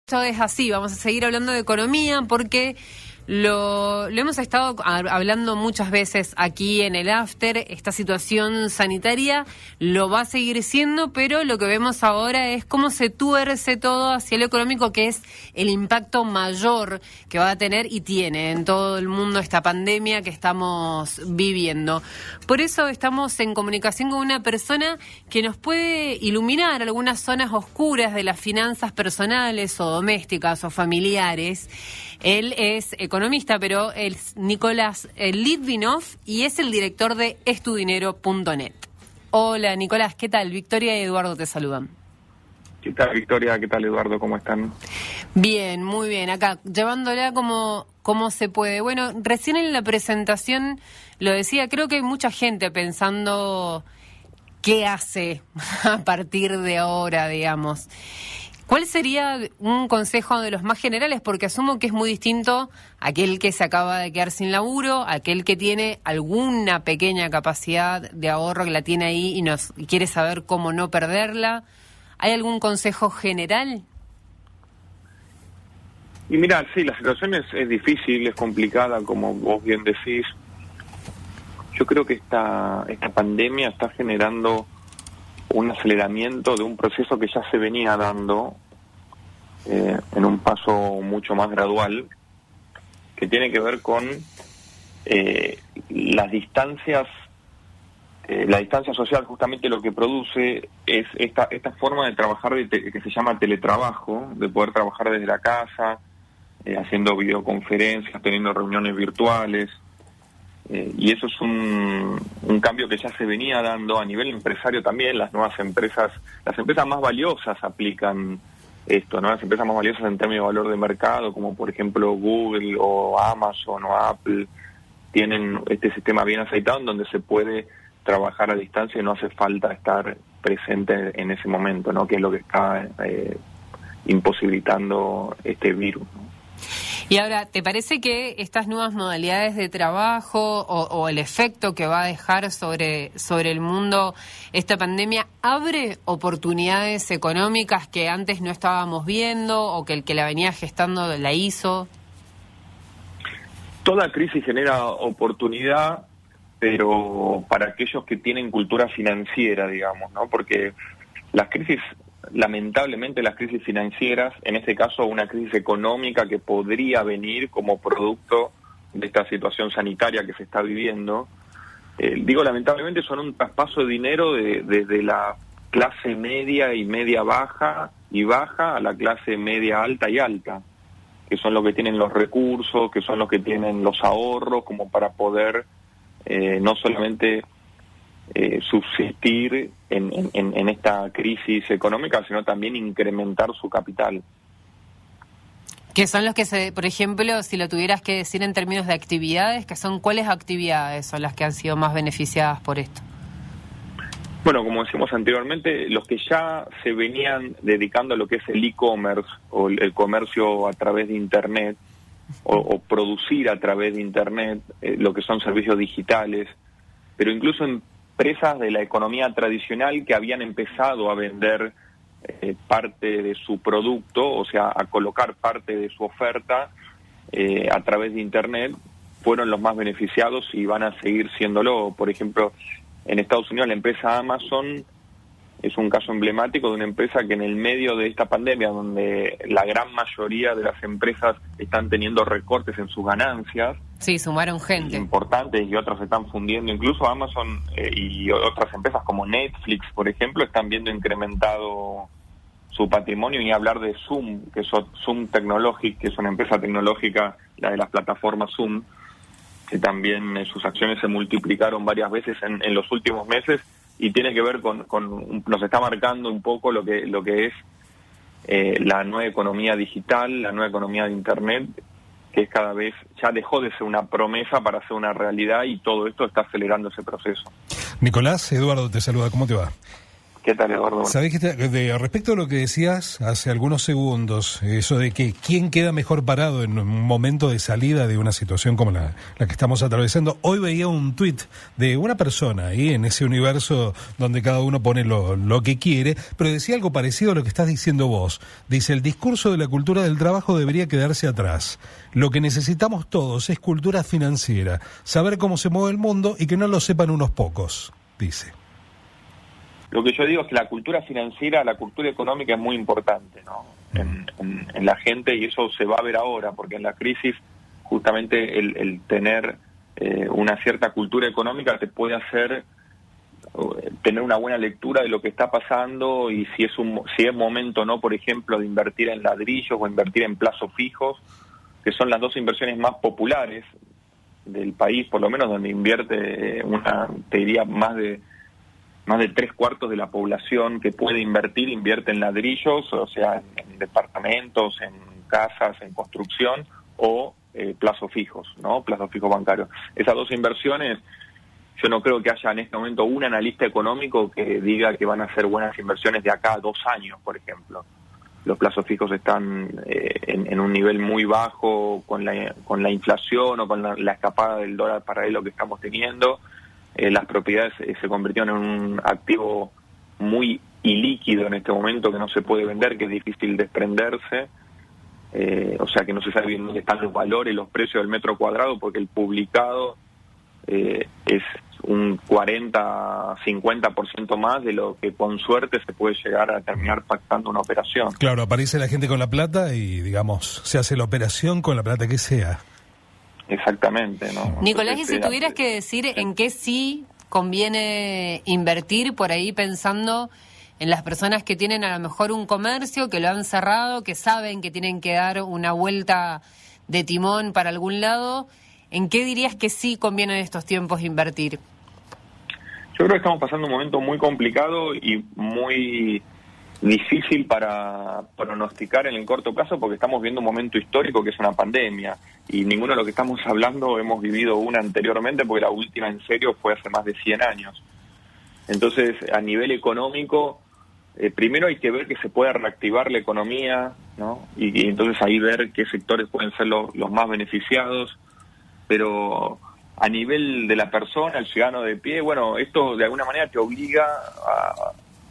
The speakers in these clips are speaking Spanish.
Esto es así, vamos a seguir hablando de economía porque lo hemos estado hablando muchas veces aquí en el After. Esta situación sanitaria lo va a seguir siendo, pero lo que vemos ahora es cómo se tuerce todo hacia lo económico, que es el impacto mayor que va a tener y tiene en todo el mundo esta pandemia que estamos viviendo. Por eso estamos en comunicación con una persona que nos puede iluminar algunas zonas oscuras de las finanzas personales o domésticas o familiares. Él es economista, pero es Nicolás Litvinov y es el director de estudinero.net. Hola Nicolás, ¿qué tal? Victoria y Eduardo te saludan. ¿Qué tal Victoria? ¿Qué tal Eduardo? ¿Cómo están? Bien, muy bien. Acá, llevándola como se puede. Bueno, recién en la presentación lo decía, creo que hay mucha gente pensando qué hace a partir de ahora, digamos. ¿Cuál sería un consejo de los más generales? Porque asumo que es muy distinto aquel que se acaba de quedar sin laburo, aquel que tiene alguna pequeña capacidad de ahorro que la tiene ahí y quiere saber cómo no perderla. ¿Hay algún consejo general? Y mira, sí, la situación es difícil, es complicada, como vos bien decís. Yo creo que esta pandemia está generando un aceleramiento de un proceso que ya se venía dando en un paso mucho más gradual, que tiene que ver con las distancias. La distancia social justamente lo que produce es esta forma de trabajar que se llama teletrabajo, de poder trabajar desde la casa, haciendo videoconferencias, teniendo reuniones virtuales. Y eso es un cambio que ya se venía dando a nivel empresario también. Las empresas más valiosas aplican esto, ¿no? Las empresas más valiosas en términos de valor de mercado, como por ejemplo Google o Amazon o Apple, tienen este sistema bien aceitado en donde se puede trabajar a distancia y no hace falta estar presente en ese momento, ¿no? Que es lo que está imposibilitando este virus, ¿no? Y ahora, ¿te parece que estas nuevas modalidades de trabajo o el efecto que va a dejar sobre el mundo esta pandemia abre oportunidades económicas que antes no estábamos viendo o que el que la venía gestando la hizo? Toda crisis genera oportunidad, pero para aquellos que tienen cultura financiera, digamos, ¿no? Porque lamentablemente las crisis financieras, en este caso una crisis económica que podría venir como producto de esta situación sanitaria que se está viviendo, digo lamentablemente, son un traspaso de dinero desde la clase media y media baja y baja a la clase media alta y alta, que son los que tienen los recursos, que son los que tienen los ahorros como para poder no solamente subsistir en esta crisis económica, sino también incrementar su capital. Que son los que por ejemplo, si lo tuvieras que decir en términos de actividades, ¿cuáles actividades son las que han sido más beneficiadas por esto? Bueno, como decimos anteriormente, los que ya se venían dedicando a lo que es el e-commerce o el comercio a través de Internet o producir a través de Internet, lo que son servicios digitales, pero incluso empresas de la economía tradicional que habían empezado a vender parte de su producto, o sea, a colocar parte de su oferta a través de Internet, fueron los más beneficiados y van a seguir siéndolo. Por ejemplo, en Estados Unidos la empresa Amazon es un caso emblemático de una empresa que en el medio de esta pandemia, donde la gran mayoría de las empresas están teniendo recortes en sus ganancias, sí, sumaron gente importantes y otras se están fundiendo, incluso Amazon y otras empresas como Netflix, por ejemplo, están viendo incrementado su patrimonio, y hablar de Zoom, que es Zoom Technologies, que es una empresa tecnológica, la de las plataformas Zoom, que también sus acciones se multiplicaron varias veces en los últimos meses, y tiene que ver con nos está marcando un poco lo que es la nueva economía digital, la nueva economía de Internet, que es cada vez, ya dejó de ser una promesa para ser una realidad, y todo esto está acelerando ese proceso. Nicolás, Eduardo te saluda, ¿cómo te va? ¿Qué tal, Eduardo? Sabés que respecto a lo que decías hace algunos segundos, eso de que quién queda mejor parado en un momento de salida de una situación como la que estamos atravesando, hoy veía un tuit de una persona ahí en ese universo donde cada uno pone lo que quiere, pero decía algo parecido a lo que estás diciendo vos. Dice, el discurso de la cultura del trabajo debería quedarse atrás. Lo que necesitamos todos es cultura financiera, saber cómo se mueve el mundo y que no lo sepan unos pocos, dice. Lo que yo digo es que la cultura financiera, la cultura económica es muy importante, ¿no? En la gente, y eso se va a ver ahora, porque en la crisis justamente el tener una cierta cultura económica te puede hacer tener una buena lectura de lo que está pasando y si es momento, ¿no? Por ejemplo, de invertir en ladrillos o invertir en plazos fijos, que son las dos inversiones más populares del país, por lo menos donde invierte te diría más de 3/4 de la población que puede invierte en ladrillos, o sea, en departamentos, en casas, en construcción, o plazos fijos, ¿no? Plazos fijos bancarios. Esas dos inversiones, yo no creo que haya en este momento un analista económico que diga que van a ser buenas inversiones de acá a 2 años, por ejemplo. Los plazos fijos están en un nivel muy bajo con la inflación o con la escapada del dólar paralelo que estamos teniendo. Las propiedades se convirtieron en un activo muy ilíquido en este momento, que no se puede vender, que es difícil desprenderse, o sea que no se sabe bien dónde están los valores, los precios del metro cuadrado, porque el publicado es un 40-50% más de lo que con suerte se puede llegar a terminar pactando una operación. Claro, aparece la gente con la plata y, digamos, se hace la operación con la plata que sea. Exactamente, ¿no? Nicolás, y si tuvieras que decir en qué sí conviene invertir, por ahí pensando en las personas que tienen a lo mejor un comercio, que lo han cerrado, que saben que tienen que dar una vuelta de timón para algún lado, ¿en qué dirías que sí conviene en estos tiempos invertir? Yo creo que estamos pasando un momento muy complicado y muy difícil para pronosticar en el corto plazo, porque estamos viendo un momento histórico que es una pandemia, y ninguno de los que estamos hablando hemos vivido una anteriormente, porque la última en serio fue hace más de 100 años. Entonces, a nivel económico, primero hay que ver que se pueda reactivar la economía, ¿no? Y entonces ahí ver qué sectores pueden ser los más beneficiados, pero a nivel de la persona, el ciudadano de pie, bueno, esto de alguna manera te obliga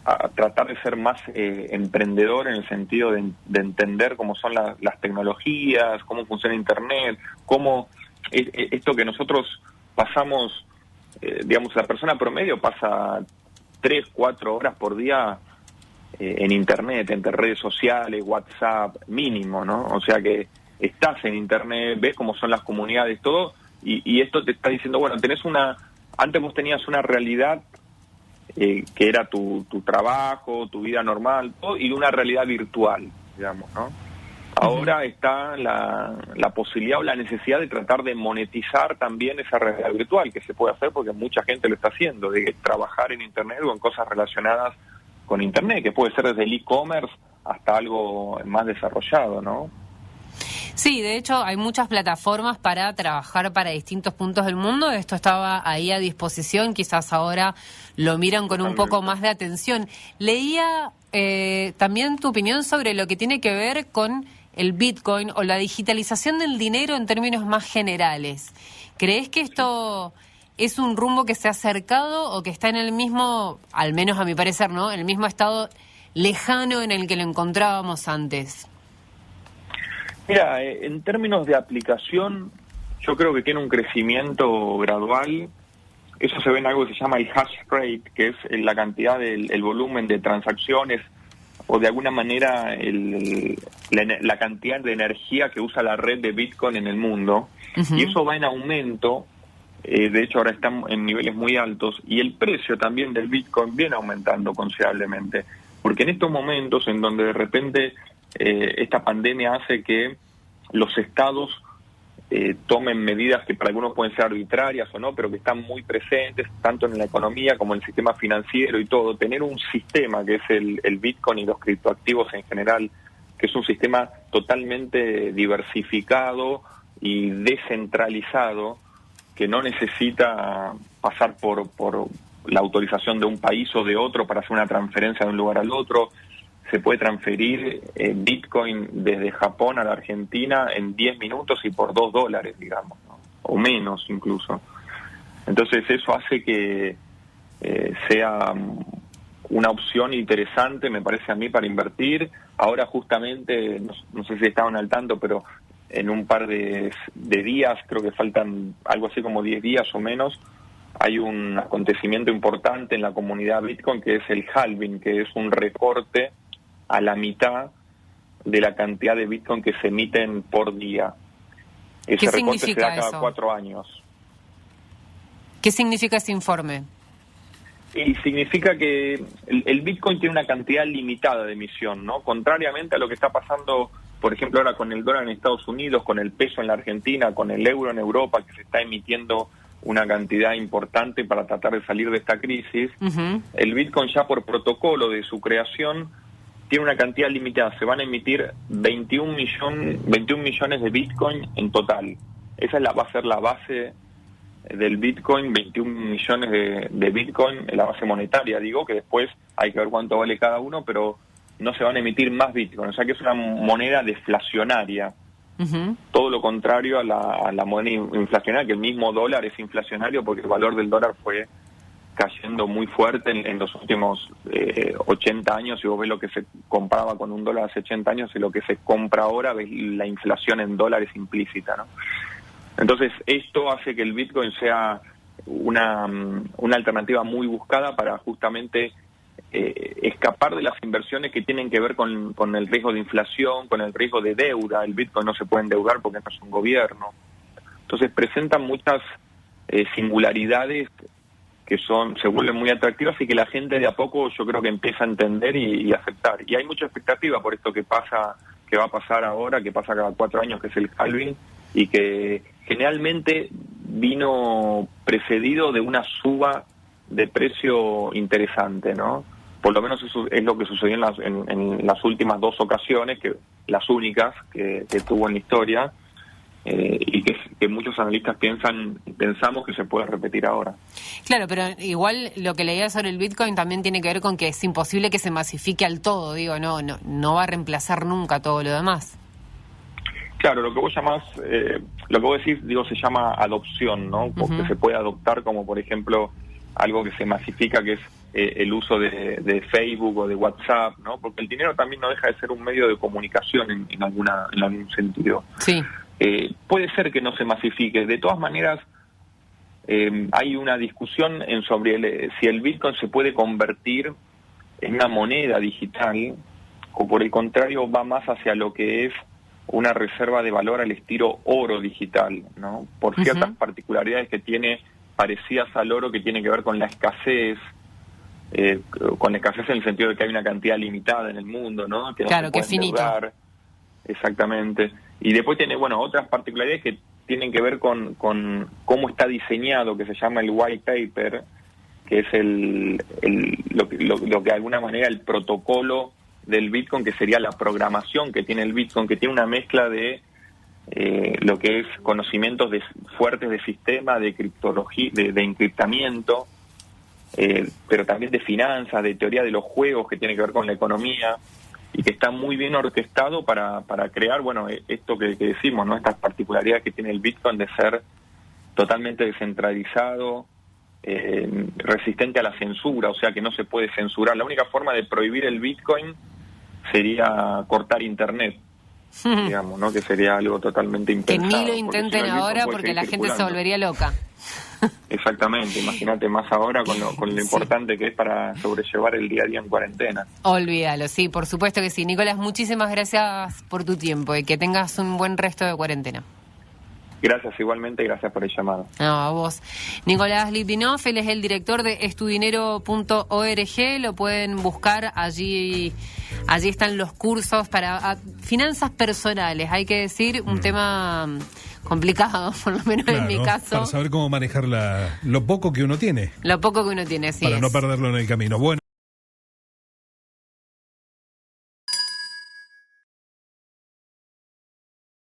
a tratar de ser más emprendedor en el sentido de entender cómo son las tecnologías, cómo funciona Internet, cómo esto que nosotros pasamos, digamos, la persona promedio pasa 3-4 horas por día en Internet, entre redes sociales, WhatsApp, mínimo, ¿no? O sea que estás en Internet, ves cómo son las comunidades, todo, y esto te está diciendo, bueno, antes vos tenías una realidad que era tu trabajo, tu vida normal, todo, y una realidad virtual, digamos, ¿no? Ahora está la posibilidad o la necesidad de tratar de monetizar también esa realidad virtual, que se puede hacer porque mucha gente lo está haciendo, de trabajar en Internet o en cosas relacionadas con Internet, que puede ser desde el e-commerce hasta algo más desarrollado, ¿no? Sí, de hecho hay muchas plataformas para trabajar para distintos puntos del mundo. Esto estaba ahí a disposición, quizás ahora lo miran con un poco más de atención. Leía también tu opinión sobre lo que tiene que ver con el Bitcoin o la digitalización del dinero en términos más generales. ¿Crees que esto es un rumbo que se ha acercado o que está en el mismo, al menos a mi parecer, ¿no?, el mismo estado lejano en el que lo encontrábamos antes? Mira, en términos de aplicación, yo creo que tiene un crecimiento gradual. Eso se ve en algo que se llama el hash rate, que es la cantidad el volumen de transacciones, o de alguna manera la cantidad de energía que usa la red de Bitcoin en el mundo. Uh-huh. Y eso va en aumento. De hecho, ahora están en niveles muy altos, y el precio también del Bitcoin viene aumentando considerablemente, porque en estos momentos en donde de repente esta pandemia hace que los estados tomen medidas que para algunos pueden ser arbitrarias o no, pero que están muy presentes tanto en la economía como en el sistema financiero y todo. Tener un sistema que es el Bitcoin y los criptoactivos en general, que es un sistema totalmente diversificado y descentralizado, que no necesita pasar por la autorización de un país o de otro para hacer una transferencia de un lugar al otro. Se puede transferir Bitcoin desde Japón a la Argentina en 10 minutos y por $2, digamos, ¿no? O menos incluso. Entonces eso hace que sea una opción interesante, me parece a mí, para invertir. Ahora justamente, no sé si estaban al tanto, pero en un par de días, creo que faltan algo así como 10 días o menos, hay un acontecimiento importante en la comunidad Bitcoin que es el halving, que es un recorte a la mitad de la cantidad de Bitcoin que se emiten por día. Ese recorte se da cada 4 años. ¿Qué significa ese informe? Y significa que el Bitcoin tiene una cantidad limitada de emisión, ¿no? Contrariamente a lo que está pasando, por ejemplo, ahora con el dólar en Estados Unidos, con el peso en la Argentina, con el euro en Europa, que se está emitiendo una cantidad importante para tratar de salir de esta crisis. El Bitcoin ya por protocolo de su creación tiene una cantidad limitada. Se van a emitir 21 millones de Bitcoin en total. Esa va a ser la base del Bitcoin, 21 millones de Bitcoin, la base monetaria, digo, que después hay que ver cuánto vale cada uno, pero no se van a emitir más Bitcoin, o sea que es una moneda deflacionaria. Todo lo contrario a la moneda inflacionaria, que el mismo dólar es inflacionario porque el valor del dólar fue cayendo muy fuerte en los últimos 80 años. Si vos ves lo que se compraba con un dólar hace 80 años y lo que se compra ahora, ves la inflación en dólares implícita, ¿no? Entonces, esto hace que el Bitcoin sea una alternativa muy buscada para justamente escapar de las inversiones que tienen que ver con el riesgo de inflación, con el riesgo de deuda. El Bitcoin no se puede endeudar porque no es un gobierno. Entonces, presentan muchas singularidades que se vuelven muy atractivas y que la gente de a poco yo creo que empieza a entender y aceptar. Y hay mucha expectativa por esto que va a pasar ahora, que pasa cada 4 años, que es el halving, y que generalmente vino precedido de una suba de precio interesante, ¿no? Por lo menos eso es lo que sucedió en las últimas 2 ocasiones, las únicas que tuvo en la historia, y que muchos analistas pensamos que se puede repetir ahora. Claro, pero igual lo que leía sobre el Bitcoin también tiene que ver con que es imposible que se masifique al todo, digo, no va a reemplazar nunca todo lo demás. Claro, lo que vos llamás, lo que vos decís, digo, se llama adopción, ¿no? Porque se puede adoptar como, por ejemplo, algo que se masifica, que es el uso de Facebook o de WhatsApp, ¿no? Porque el dinero también no deja de ser un medio de comunicación en algún sentido. Sí. Puede ser que no se masifique. De todas maneras, hay una discusión sobre si el Bitcoin se puede convertir en una moneda digital, o por el contrario va más hacia lo que es una reserva de valor al estilo oro digital, ¿no? Por ciertas particularidades que tiene parecidas al oro, que tiene que ver con la escasez, en el sentido de que hay una cantidad limitada en el mundo, ¿no? Que no claro, se puede que finito. endeudar. Exactamente. Y después tiene, otras particularidades que tienen que ver con cómo está diseñado, que se llama el white paper, que es lo que de alguna manera el protocolo del Bitcoin, que sería la programación que tiene el Bitcoin, que tiene una mezcla de lo que es conocimientos fuertes de sistema, de criptología, de encriptamiento, pero también de finanzas, de teoría de los juegos, que tiene que ver con la economía, y que está muy bien orquestado para crear, esto que decimos, ¿no? Estas particularidades que tiene el Bitcoin de ser totalmente descentralizado, resistente a la censura, o sea que no se puede censurar. La única forma de prohibir el Bitcoin sería cortar internet, digamos, ¿no? Que sería algo totalmente impensado. Que ni lo intenten ahora porque la gente se volvería loca. Exactamente, imagínate más ahora con lo importante que es para sobrellevar el día a día en cuarentena. Olvídalo, sí, por supuesto que sí. Nicolás, muchísimas gracias por tu tiempo y que tengas un buen resto de cuarentena. Gracias igualmente, gracias por el llamado. No, a vos. Nicolás Litvinov, él es el director de estudinero.org, lo pueden buscar, allí están los cursos para finanzas personales, hay que decir, un tema complicado, por lo menos en mi caso. Para saber cómo manejar lo poco que uno tiene. Lo poco que uno tiene, sí. Para no perderlo en el camino. Bueno.